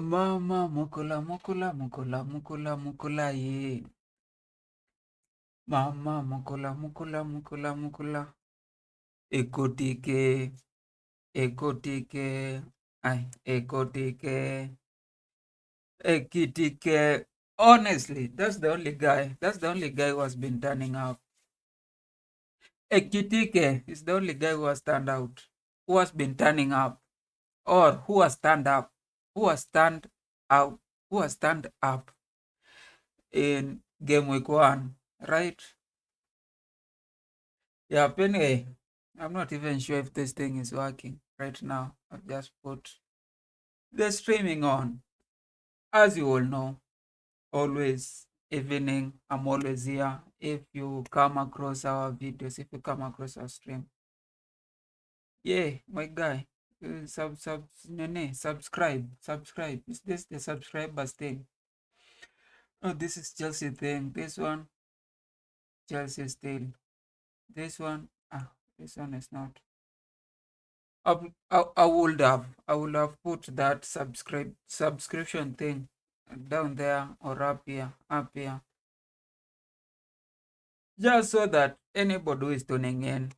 Mama mukula mukula mukula mukula mukula ye. Mama mukula mukula mukula mukula. Ekotike, ekotike, ay, ekotike, ekitike. Honestly, that's the only guy. That's the only guy who has been turning up. Ekitike is the only guy who has turned out, who has been turning up, or who has turned up, who has turned out, who has turned up in game week 1, right? Yeah, but anyway, I'm not even sure if this thing is working right now. I've just put the streaming on. As you all know, always evening, I'm always here. If you come across our videos, if you come across our stream, yeah, my guy, subscribe. Is this the subscribers thing? Oh, this is Chelsea thing. This one, Chelsea still. This one, this one is not. I would have put that subscription thing down there or up here, just so that anybody who is tuning in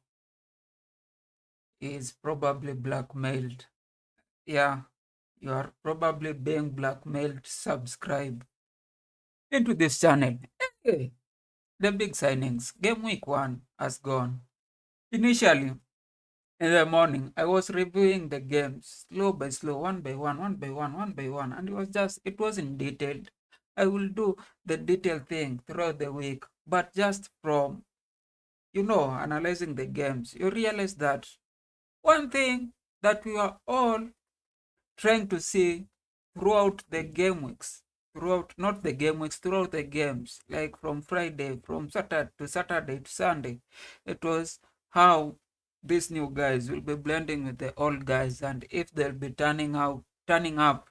is probably blackmailed. Yeah, you are probably being blackmailed. Subscribe into this channel. Hey, the big signings. Game week 1 has gone. Initially, in the morning, I was reviewing the games slow by slow, one by one, and it wasn't detailed. I will do the detailed thing throughout the week, but just from, analyzing the games, you realize that one thing that we are all trying to see throughout the game weeks, not the game weeks, throughout the games, like from Friday, from Saturday to Sunday, it was how these new guys will be blending with the old guys, and if they'll be turning up,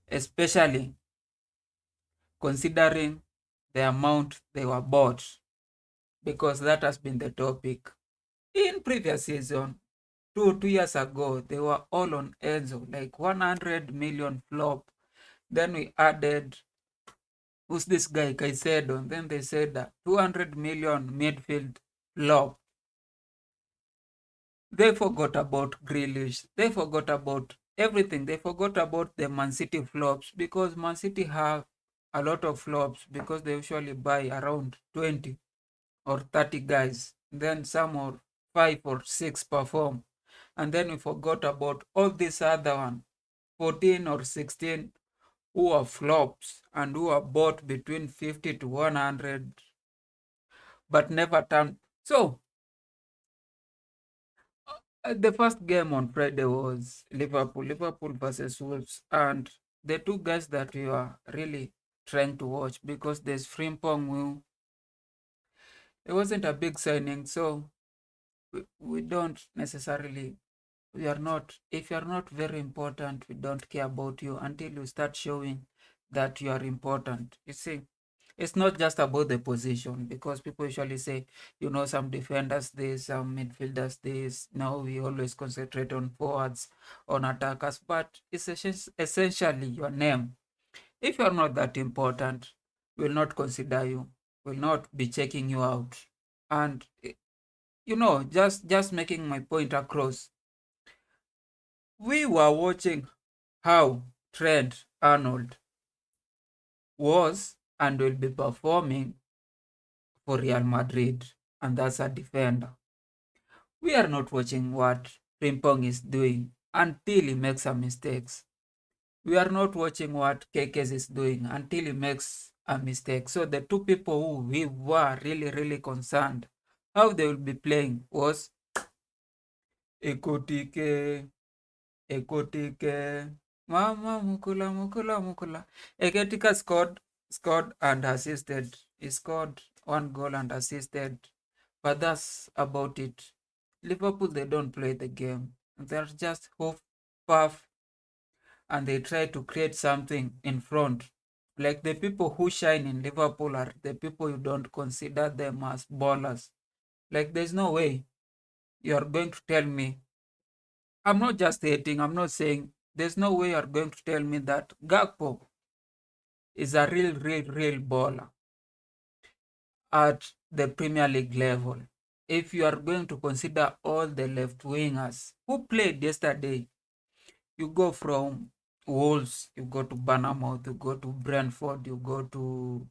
especially considering the amount they were bought, because that has been the topic. In previous season, two years ago, they were all on Enzo, like 100 million flop. Then we added, who's this guy, Caicedo. Then they said that 200 million midfield flop. They forgot about Grealish. They forgot about everything. They forgot about the Man City flops, because Man City have a lot of flops because they usually buy around 20 or 30 guys. Then some or 5 or 6 perform. And then we forgot about all these other 14 or 16, who are flops and who are bought between 50 to 100, but never turned. So, the first game on Friday was Liverpool versus Wolves, and the two guys that we are really trying to watch, because there's Frimpong, who it wasn't a big signing, so we don't necessarily, we are not, if you are not very important, we don't care about you until you start showing that you are important. You see, it's not just about the position, because people usually say, some defenders this, some midfielders this. Now we always concentrate on forwards, on attackers, but it's essentially your name. If you're not that important, we'll not consider you, will not be checking you out. And just making my point across, we were watching how Trent Arnold was and will be performing for Real Madrid, and that's a defender. We are not watching what Frimpong is doing until he makes some mistakes. We are not watching what Gyokeres is doing until he makes a mistake. So the two people who we were really, really concerned how they will be playing was Ekotike, Mama Mukula. Eketika scored and assisted. He scored 1 goal and assisted. But that's about it. Liverpool, they don't play the game. They're just half puff, and they try to create something in front. Like, the people who shine in Liverpool are the people you don't consider them as ballers. Like, there's no way you're going to tell me. I'm not just hating. I'm not saying There's no way you're going to tell me that Gakpo is a real baller at the Premier League level. If you are going to consider all the left wingers who played yesterday, you go from Wolves, you go to Bournemouth, you go to Brentford, you go to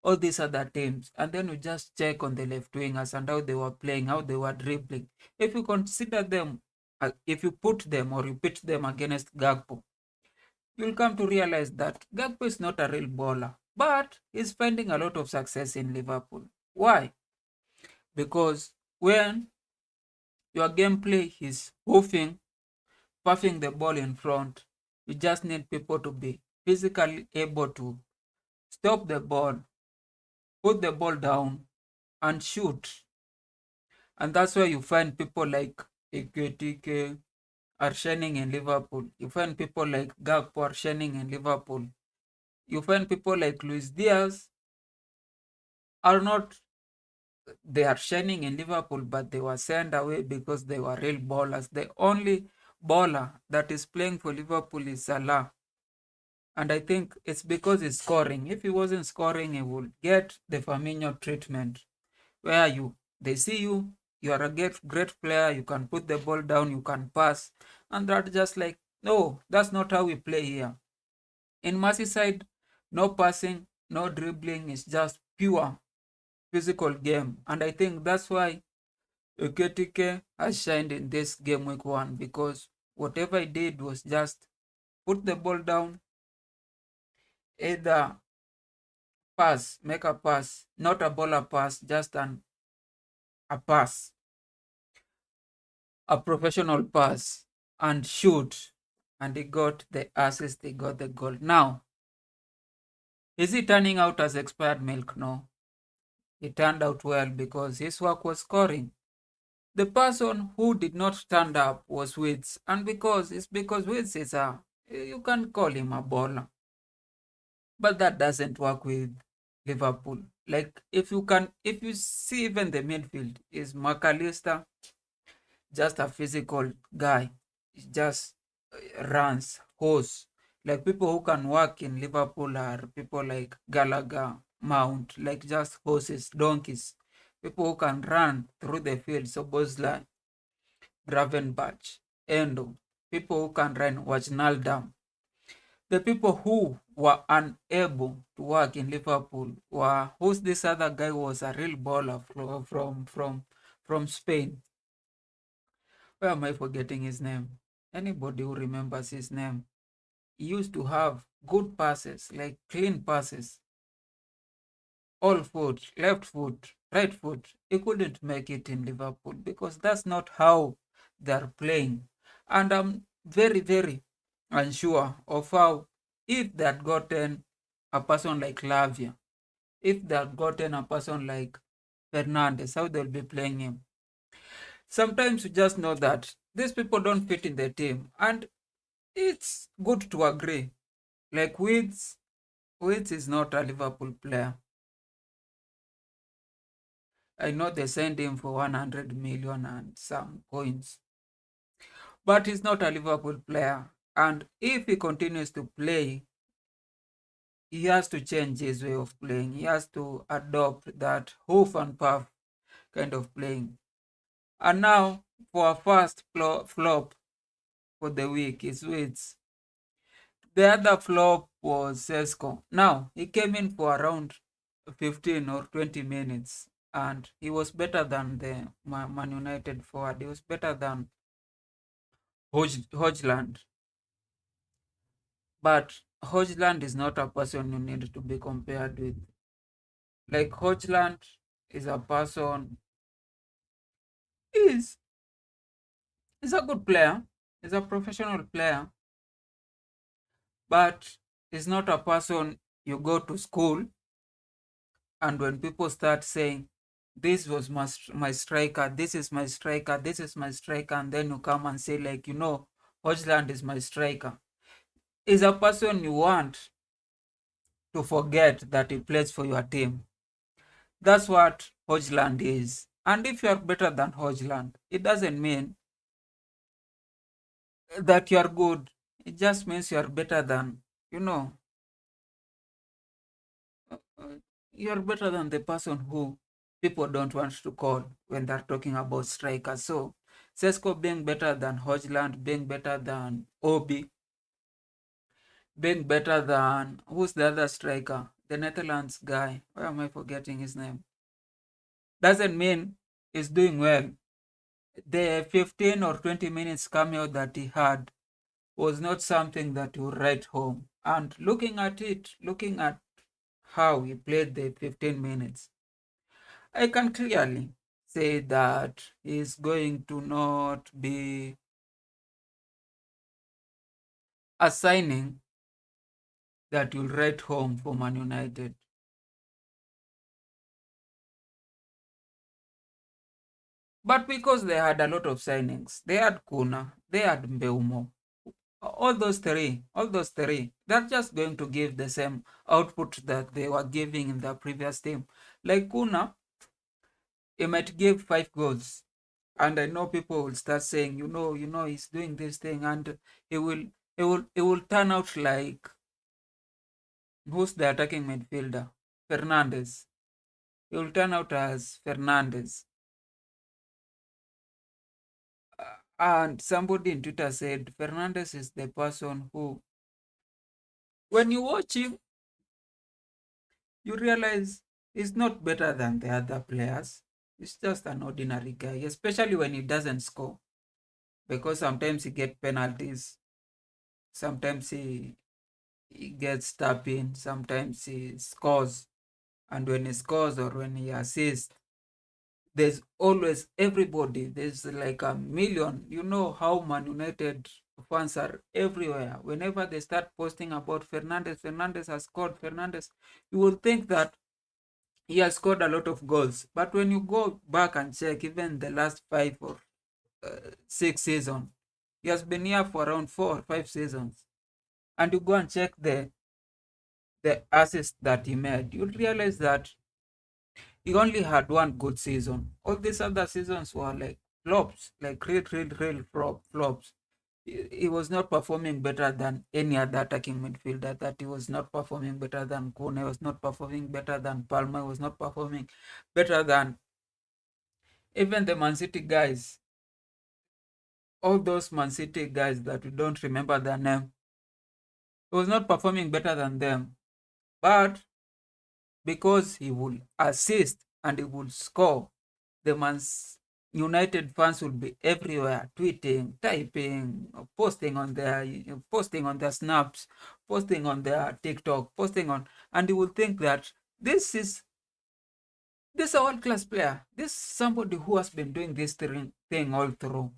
all these other teams, and then you just check on the left wingers and how they were playing, how they were dribbling. If you consider them, if you put them or you pit them against Gakpo, you'll come to realize that Gakpo is not a real baller, but he's finding a lot of success in Liverpool. Why? Because when your gameplay is hoofing, puffing the ball in front, you just need people to be physically able to stop the ball, put the ball down, and shoot. And that's why you find people like Eketike are shining in Liverpool. You find people like Gakpo are shining in Liverpool. You find people like Luis Diaz are not, they are shining in Liverpool, but they were sent away because they were real ballers. The only baller that is playing for Liverpool is Salah. And I think it's because he's scoring. If he wasn't scoring, he would get the Firmino treatment, where they see you are a great player, you can put the ball down, you can pass, and that's just like, no, that's not how we play here. In Merseyside, no passing, no dribbling, it's just pure physical game. And I think that's why Eketike has shined in this game week 1, because whatever he did was just put the ball down, either pass, make a pass, not a baller pass, just a pass, a professional pass, and shoot. And he got the assist, he got the goal. Now, is he turning out as expired milk? No. He turned out well because his work was scoring. The person who did not stand up was Wits, and because Wits is you can call him a baller, but that doesn't work with Liverpool. Like, if you see even the midfield is McAllister, just a physical guy. He just runs, horse. Like, people who can work in Liverpool are people like Gallagher, Mount, like just horses, donkeys. People who can run through the field, so Bosla, Gravenberch, Endo. People who can run, Wajnaldam. The people who were unable to work in Liverpool were, who's this other guy, was a real baller from Spain. Why am I forgetting his name? Anybody who remembers his name? He used to have good passes, like clean passes. All foot, left foot, right foot. He couldn't make it in Liverpool because that's not how they're playing. And I'm very unsure of how, if they had gotten a person like Lavia, if they had gotten a person like Fernandez, how they'll be playing him. Sometimes you just know that these people don't fit in the team, and it's good to agree. Like Wits is not a Liverpool player. I know they signed him for 100 million and some coins, but he's not a Liverpool player. And if he continues to play, he has to change his way of playing. He has to adopt that hoof and puff kind of playing. And now, for a first flop for the week is Wits. The other flop was Sesko. Now, he came in for around 15 or 20 minutes, and he was better than the Man United forward. He was better than Hodgland. But Hodgland is not a person you need to be compared with. Like, Hodgland is a person, is is a good player, is a professional player, but is not a person you go to school, and when people start saying, this was my striker, this is my striker, this is my striker, and then you come and say, like, Hodgland is my striker, is a person you want to forget that he plays for your team. That's what Hodgland is. And if you are better than Hodgland, it doesn't mean that you are good. It just means you are better than, you know, you are better than the person who people don't want to call when they're talking about strikers. So Sesko being better than Hodgland, being better than Obi, being better than who's the other striker? The Netherlands guy. Why am I forgetting his name? Doesn't mean he's doing well. The 15 or 20 minutes cameo that he had was not something that you write home. And looking at it, looking at how he played the 15 minutes, I can clearly say that he's going to not be a signing that you'll write home for Man United. But because they had a lot of signings, they had Kuna, they had Mbeumo, all those three, they're just going to give the same output that they were giving in the previous team. Like Kuna, he might give 5 goals, and I know people will start saying, he's doing this thing, and he will, he will turn out like who's the attacking midfielder, Fernandez. He will turn out as Fernandez. And somebody in Twitter said Fernandez is the person who, when you watch him, you realize he's not better than the other players. He's just an ordinary guy, especially when he doesn't score. Because sometimes he gets penalties, sometimes he gets tap in, sometimes he scores. And when he scores or when he assists, there's always everybody. There's like a million. You know how Man United fans are everywhere. Whenever they start posting about Fernandez, Fernandez has scored, Fernandez, you will think that he has scored a lot of goals. But when you go back and check, even the last 5 or 6 seasons, he has been here for around 4 or 5 seasons. And you go and check the assists that he made, you'll realize that he only had one good season. All these other seasons were like flops, like real flops. He was not performing better than any other attacking midfielder. That he was not performing better than Kone, he was not performing better than Palmer, he was not performing better than even the Man City guys. All those Man City guys that we don't remember their name, he was not performing better than them. But because he will assist and he will score, the man's United fans will be everywhere, tweeting, typing, posting on their snaps, posting on their TikTok, posting on, and you will think that this is a world class player. This is somebody who has been doing this thing all through.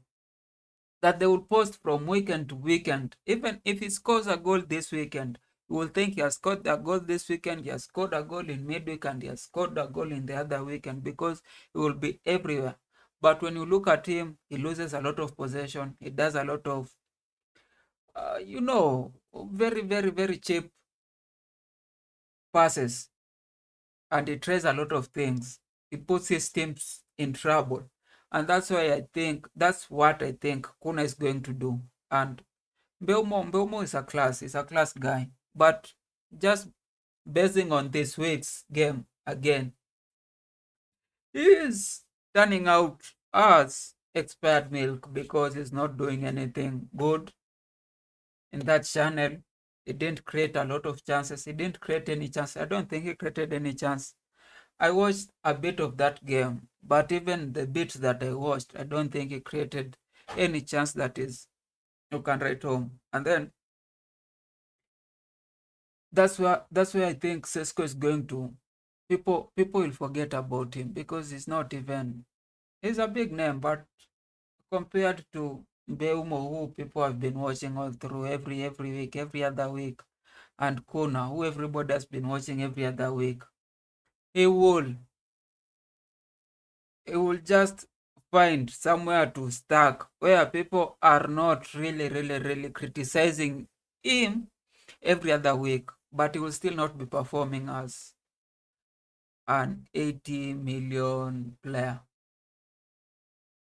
That they will post from weekend to weekend. Even if he scores a goal this weekend, you will think he has scored a goal this weekend, he has scored a goal in midweek, and he has scored a goal in the other weekend because he will be everywhere. But when you look at him, he loses a lot of possession. He does a lot of, very, very, very cheap passes, and he tries a lot of things. He puts his teams in trouble. And that's what I think Kuna is going to do. And Mbeumo is a class guy. But just basing on this week's game again, he is turning out as expired milk because he's not doing anything good in that channel. He didn't create a lot of chances. He didn't create any chance. I don't think he created any chance. I watched a bit of that game, but even the bits that I watched, I don't think he created any chance that is you can write home. And then that's where I think Sesko is going to, people will forget about him because he's a big name, but compared to Mbeumo, who people have been watching all through every week, every other week, and Kuna, who everybody has been watching every other week, he will he will just find somewhere to stack where people are not really, really, really criticizing him every other week, but he will still not be performing as an 80 million player.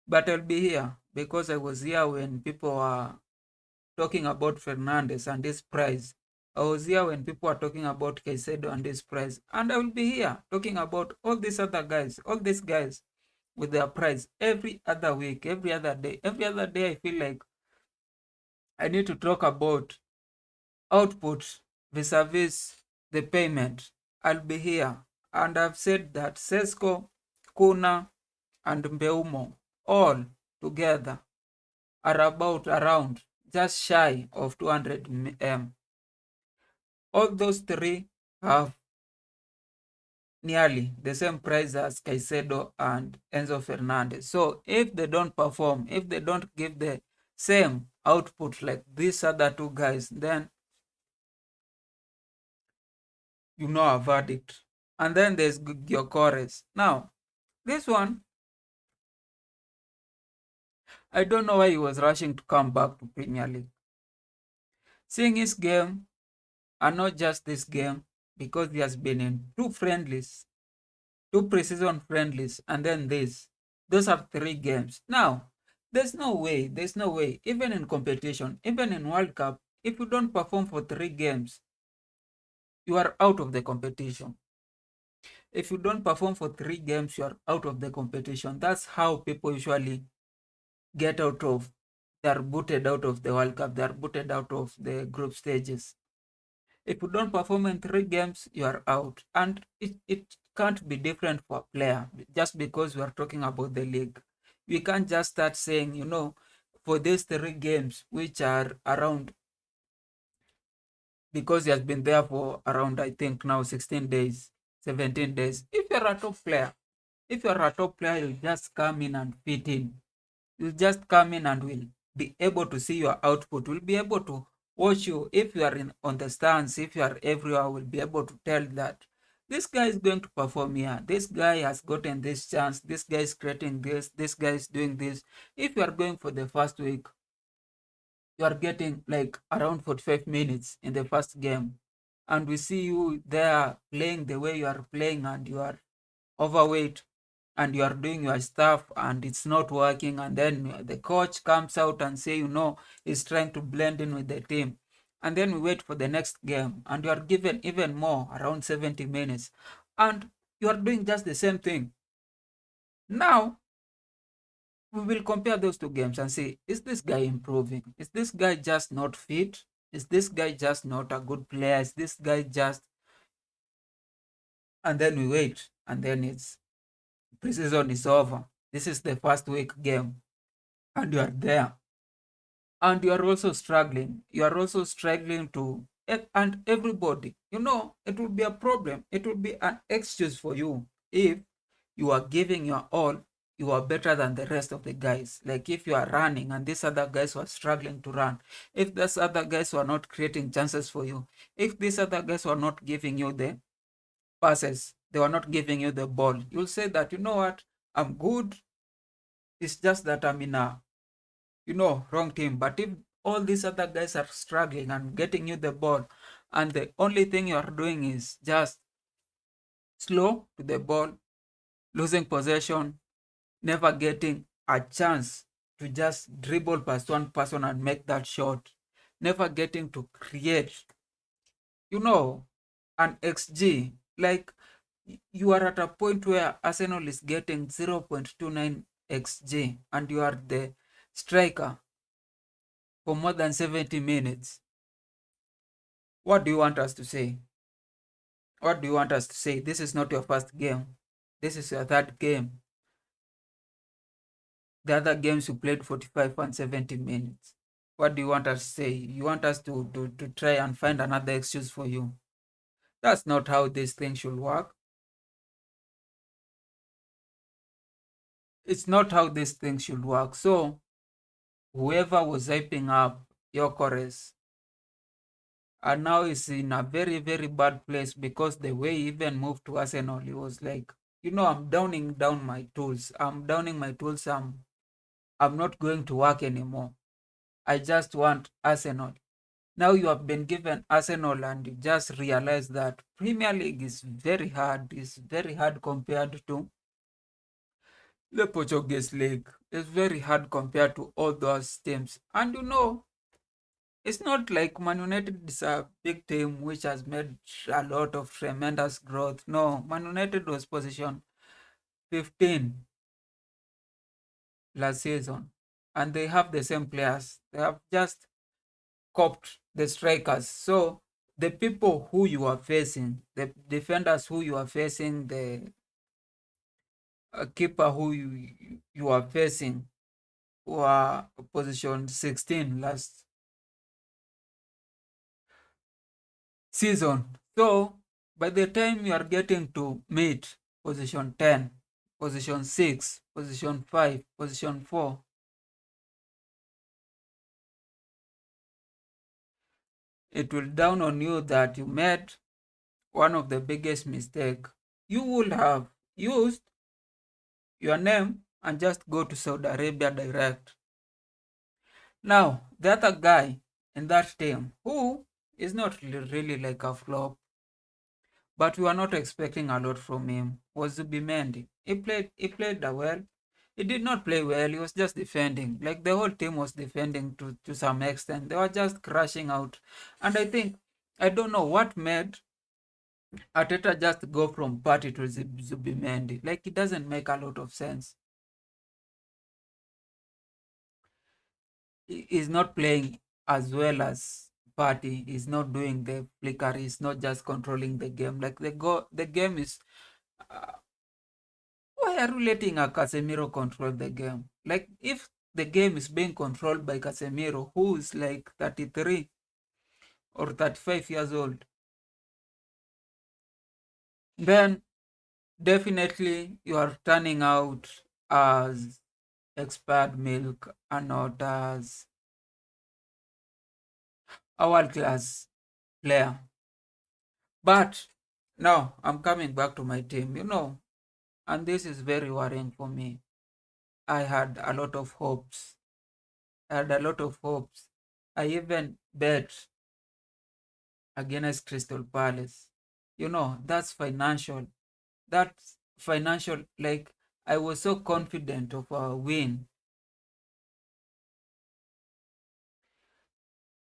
But I'll be here because I was here when people were talking about Fernandes and his price. I was here when people are talking about Caicedo and his price. And I will be here talking about all these other guys, all these guys with their price every other week, every other day. Every other day, I feel like I need to talk about output vis-a-vis the payment. I'll be here. And I've said that Sesko, Kuna, and Mbeumo all together are about around just shy of 200 m. All those three have nearly the same price as Caicedo and Enzo Fernandez. So if they don't perform, if they don't give the same output like these other two guys, then you know a verdict. And then there's Gyokeres. Now, this one, I don't know why he was rushing to come back to Premier League. Seeing his game, and not just this game, because he has been in two friendlies, two preseason friendlies, and then this. Those are 3 games. Now, there's no way, even in competition, even in World Cup, if you don't perform for 3 games, you are out of the competition. If you don't perform for 3 games, you are out of the competition. That's how people usually get out of, they're booted out of the World Cup, they're booted out of the group stages. If you don't perform in 3 games, you are out. And it can't be different for a player just because we are talking about the league. We can't just start saying, for these 3 games, which are around, because he has been there for around, I think now 16 days, 17 days. If you're a top player, you'll just come in and fit in. You'll just come in and will be able to see your output. We'll be able to watch you. If you are on the stands, if you are everywhere, we'll be able to tell that this guy is going to perform here. This guy has gotten this chance. This guy is creating this. This guy is doing this. If you are going for the first week, you are getting like around 45 minutes in the first game. And we see you there playing the way you are playing, and you are overweight, and you are doing your stuff and it's not working, and then the coach comes out and say, he's trying to blend in with the team, and then we wait for the next game and you are given even more, around 70 minutes, and you are doing just the same thing. Now we will compare those 2 games and say, is this guy improving? Is this guy just not fit? Is this guy just not a good player? Is this guy just, and then we wait, and then it's preseason is over. This is the first week game, and you are there, and you are also struggling. You are also struggling to, and everybody, it will be a problem. It will be an excuse for you if you are giving your all. You are better than the rest of the guys. Like if you are running and these other guys were struggling to run, if these other guys were not creating chances for you, if these other guys were not giving you the passes, they were not giving you the ball, you'll say that, you know what, I'm good. It's just that I'm in a, wrong team. But if all these other guys are struggling and getting you the ball, and the only thing you are doing is just slow to the ball, losing possession, never getting a chance to just dribble past one person and make that shot, never getting to create, an XG, like you are at a point where Arsenal is getting 0.29 XG and you are the striker for more than 70 minutes. What do you want us to say? What do you want us to say? This is not your first game. This is your third game. The other games you played 45 and 70 minutes. What do you want us to say? You want us to try and find another excuse for you. That's not how this thing should work. It's not how this thing should work. So, whoever was hyping up Gyokeres, and now is in a very, very bad place, because the way he even moved to Arsenal, he was like, I'm downing down my tools. I'm downing my tools. I'm not going to work anymore. I just want Arsenal. Now you have been given Arsenal and you just realize that Premier League is very hard. It's very hard compared to the Portuguese League. It's very hard compared to all those teams. And It's not like Man United is a big team which has made a lot of tremendous growth. No, Man United was position 15 last season, and they have the same players. They have just copped the strikers. So the people who you are facing, the defenders who you are facing, the keeper who you are facing, who are position 16 last season. So by the time you are getting to meet position 10, position 6, position 5, position 4, it will down on you that you made one of the biggest mistake. You would have used your name and just go to Saudi Arabia direct. Now, the other guy in that team who is not really like a flop, but we were not expecting a lot from him, was Zubimendi. He played well. He did not play well. He was just defending. Like the whole team was defending to some extent. They were just crashing out. And I don't know what made Arteta just go from Party to Zubimendi. Like it doesn't make a lot of sense. He's not playing as well as Party. He's not doing the flicker. He's not just controlling the game. Like the game is. Uh, why are you letting a Casemiro control the game? Like if the game is being controlled by Casemiro, who is like 33 or 35 years old, then definitely you are turning out as expired milk and not as a world class player. But now I'm coming back to my team, and this is very worrying for me. I had a lot of hopes. I had a lot of hopes. I even bet against Crystal Palace. That's financial. That's financial. Like, I was so confident of our win.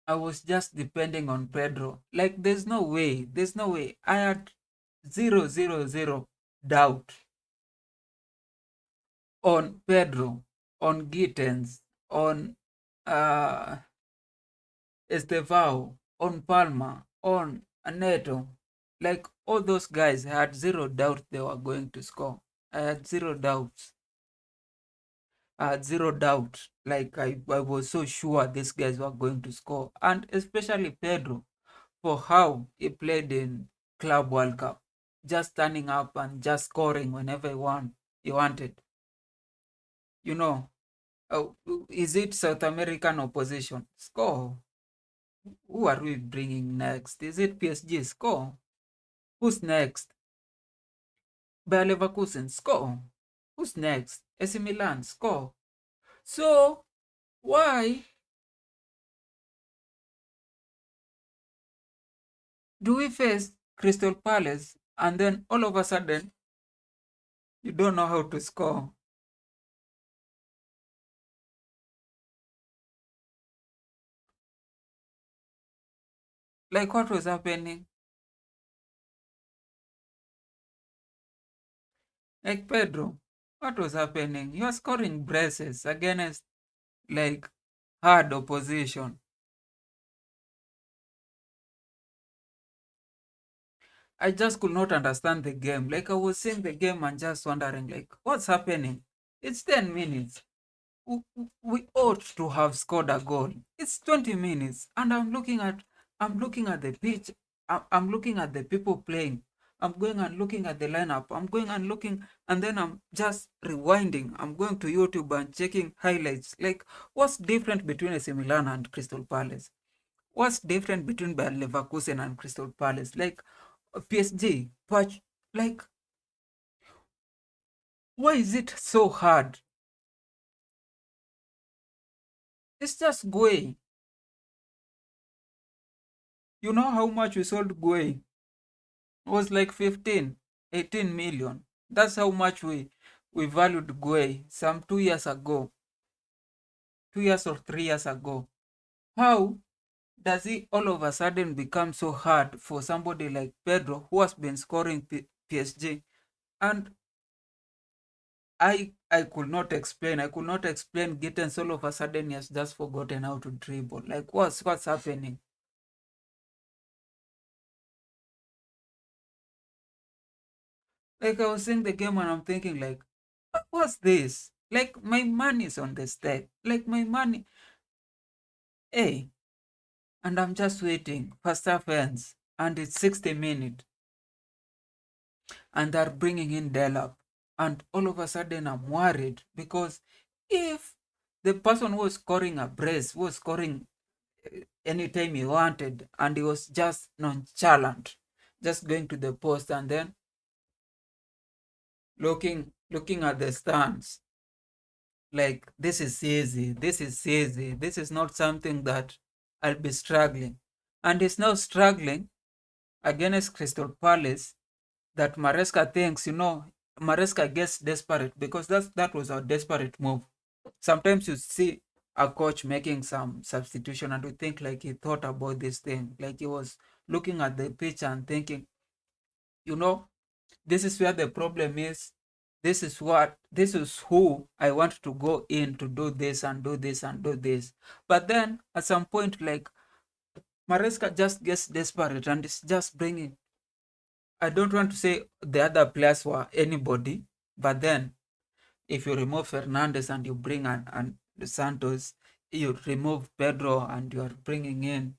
I was just depending on Pedro. Like, there's no way. There's no way. I had zero, zero, zero doubt on Pedro, on Gittens, on uh, Estevao, on Palma, on Neto. Like all those guys, I had zero doubt they were going to score. I had zero doubts. I had zero doubt. Like I was so sure these guys were going to score. And especially Pedro for how he played in Club World Cup. Just standing up and just scoring whenever he wanted. You know, uh, is it South American opposition? Score. Who are we bringing next? Is it PSG? Score. Who's next? Bayer Leverkusen? Score. Who's next? AC Milan? Score. So, why do we face Crystal Palace and then all of a sudden you don't know how to score? Like what was happening? Like Pedro, what was happening? You are scoring braces against like hard opposition. I just could not understand the game. Like I was seeing the game and just wondering, like, what's happening? It's 10 minutes. We ought to have scored a goal. It's 20 minutes, and I'm looking at the pitch. I'm looking at the people playing. I'm going and looking at the lineup. I'm going and looking, and then I'm just rewinding. I'm going to YouTube and checking highlights. Like, what's different between AC Milan and Crystal Palace? What's different between Bayer Leverkusen and Crystal Palace? Like, PSG, but like, why is it so hard? It's just Guay. You know how much we sold Guay? It was like 15, 18 million. That's how much we valued Guay some 2 years ago, 2 years or 3 years ago. How? Does it all of a sudden become so hard for somebody like Pedro who has been scoring PSG? And I could not explain. I could not explain Gittens all of a sudden he has just forgotten how to dribble. Like what's happening? Like I was seeing the game and I'm thinking like, what's this? Like my money is on the stake. Like my money, hey, and I'm just waiting. First half ends and it's 60 minutes and they're bringing in Delap. And all of a sudden I'm worried because if the person who was scoring a brace was scoring anytime he wanted and he was just nonchalant, just going to the post and then looking at the stands like this is not something that I'll be struggling. And he's now struggling against Crystal Palace that Maresca thinks, Maresca gets desperate because that was a desperate move. Sometimes you see a coach making some substitution and you think like he thought about this thing, like he was looking at the pitch and thinking, you know, this is where the problem is. This is who I want to go in to do this and do this and do this. But then at some point, like Maresca just gets desperate and it's just bringing. I don't want to say the other players were anybody, but then if you remove Fernandez and you bring an Santos, you remove Pedro and you are bringing in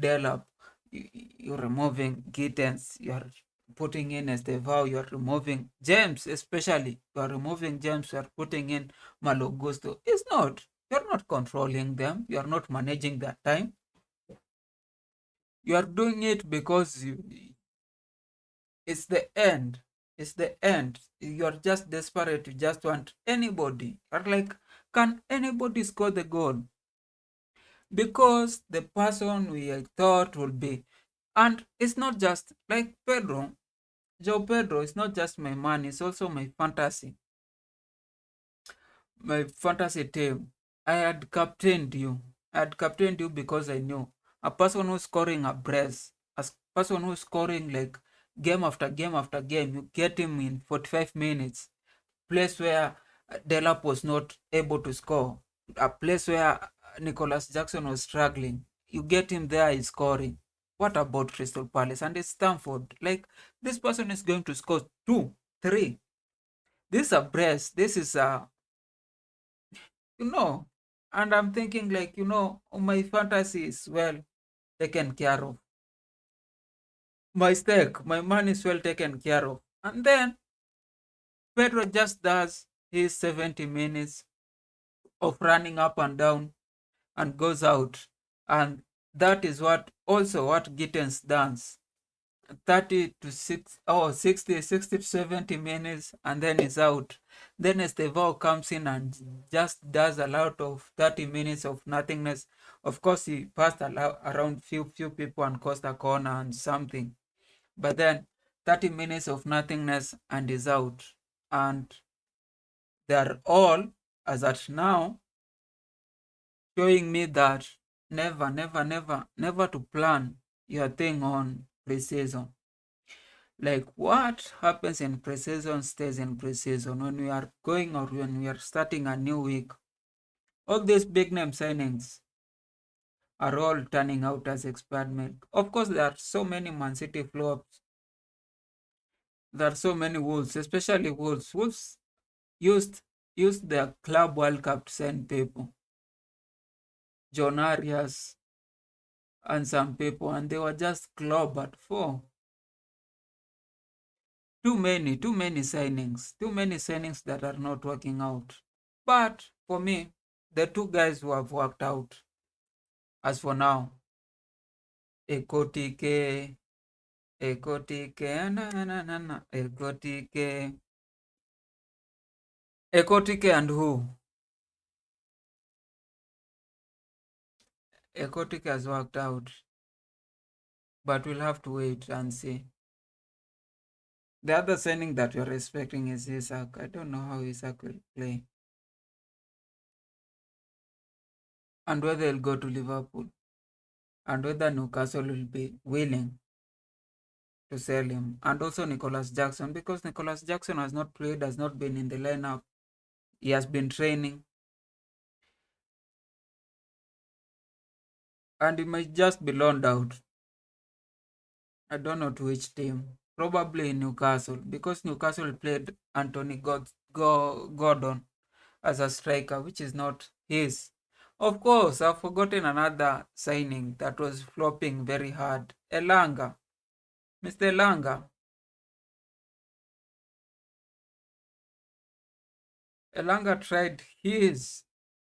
Delap, you're removing Gittens, you're putting in Estevao, you're removing James, especially you're removing James, you're putting in Malogusto. It's not. You're not controlling them. You're not managing their time. You are doing it because it's the end. It's the end. You're just desperate. You just want anybody. You're like, can anybody score the goal? Because the person we thought would be. And it's not just like Pedro, Joe Pedro, it's not just my man, it's also my fantasy. My fantasy team. I had captained you. I had captained you because I knew a person who's scoring a brace, a person who's scoring like game after game after game, you get him in 45 minutes. Place where Delap was not able to score, a place where Nicholas Jackson was struggling. You get him there, he's scoring. What about Crystal Palace? And it's Stamford. Like, this person is going to score two, three. This is a brace. This is a, you know, and I'm thinking, like, my fantasy is well taken care of. My stake, my money is well taken care of. And then Pedro just does his 70 minutes of running up and down and goes out. And that is what Gittens does. 30 to 6 or 60 to 70 minutes and then is out. Then Estevao comes in and just does a lot of 30 minutes of nothingness. Of course, he passed around few people and caused a corner and something. But then 30 minutes of nothingness and is out. And they're all, as at now, showing me that never to plan your thing on preseason. Like what happens in preseason stays in preseason. When we are going or when we are starting a new week, all these big name signings are all turning out as expired milk. Of course, there are so many Man City flops. There are so many Wolves, especially Wolves. Wolves used used their Club World Cup to send people. John Arias and some people, and they were just clobbered for too many signings, too many signings that are not working out. But for me, the two guys who have worked out, as for now, Ekotike, Ekotike, Ekotike, Ekotike and who? Ekotike has worked out, but we'll have to wait and see. The other signing that you're expecting is Isak. I don't know how Isak will play and whether he'll go to Liverpool. and whether Newcastle will be willing to sell him. And also Nicholas Jackson, because Nicholas Jackson has not played, has not been in the lineup. He has been training, and he might just be loaned out. I don't know to which team. Probably Newcastle, because Newcastle played Anthony Gordon as a striker, which is not his. Of course, I've forgotten another signing that was flopping very hard. Elanga. Mr. Elanga. Elanga tried his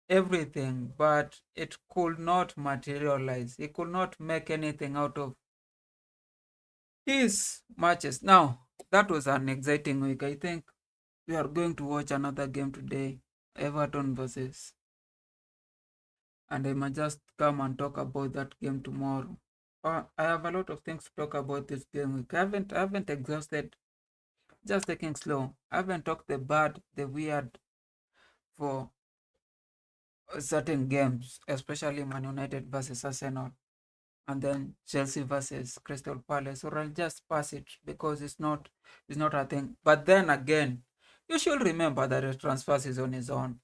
everything, but it could not materialize. He could not make anything out of his matches. Now, that was an exciting week. I think we are going to watch another game today, Everton versus, and I might just come and talk about that game tomorrow. I have a lot of things to talk about this game week. I haven't exhausted. Just taking slow. I haven't talked the bad, the weird for certain games, especially Man United versus Arsenal, and then Chelsea versus Crystal Palace. Or I'll just pass it because it's not a thing. But then again, you should remember that the transfer season is on.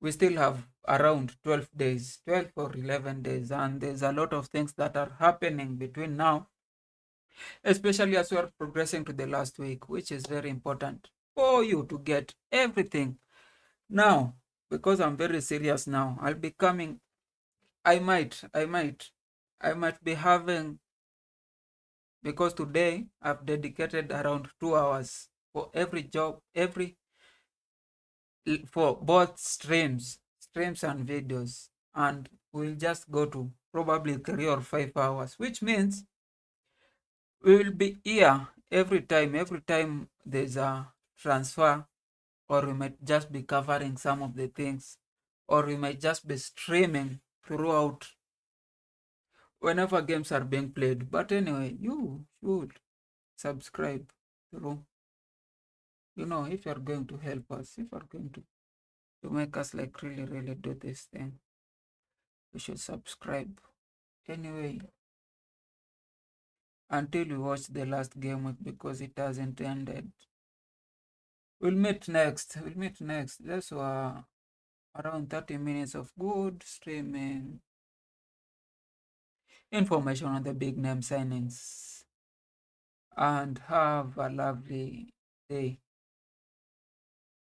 We still have around 12 days, 12 or 11 days, and there's a lot of things that are happening between now, especially as we are progressing to the last week, which is very important for you to get everything. Now, because I'm very serious now, I'll be coming. I might be having, because today I've dedicated around 2 hours for every job, for both streams and videos, and we'll just go to probably 3 or 5 hours, which means we will be here every time there's a transfer, or we might just be covering some of the things, or we might just be streaming throughout whenever games are being played. But anyway, you should subscribe through, if you're going to help us, if you're going to make us like really, really do this thing, you should subscribe. Anyway, until we watch the last game week, because it hasn't ended. We'll meet next. We'll meet next. That's around 30 minutes of good streaming information on the big name signings. And have a lovely day.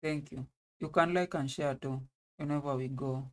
Thank you. You can like and share too whenever we go.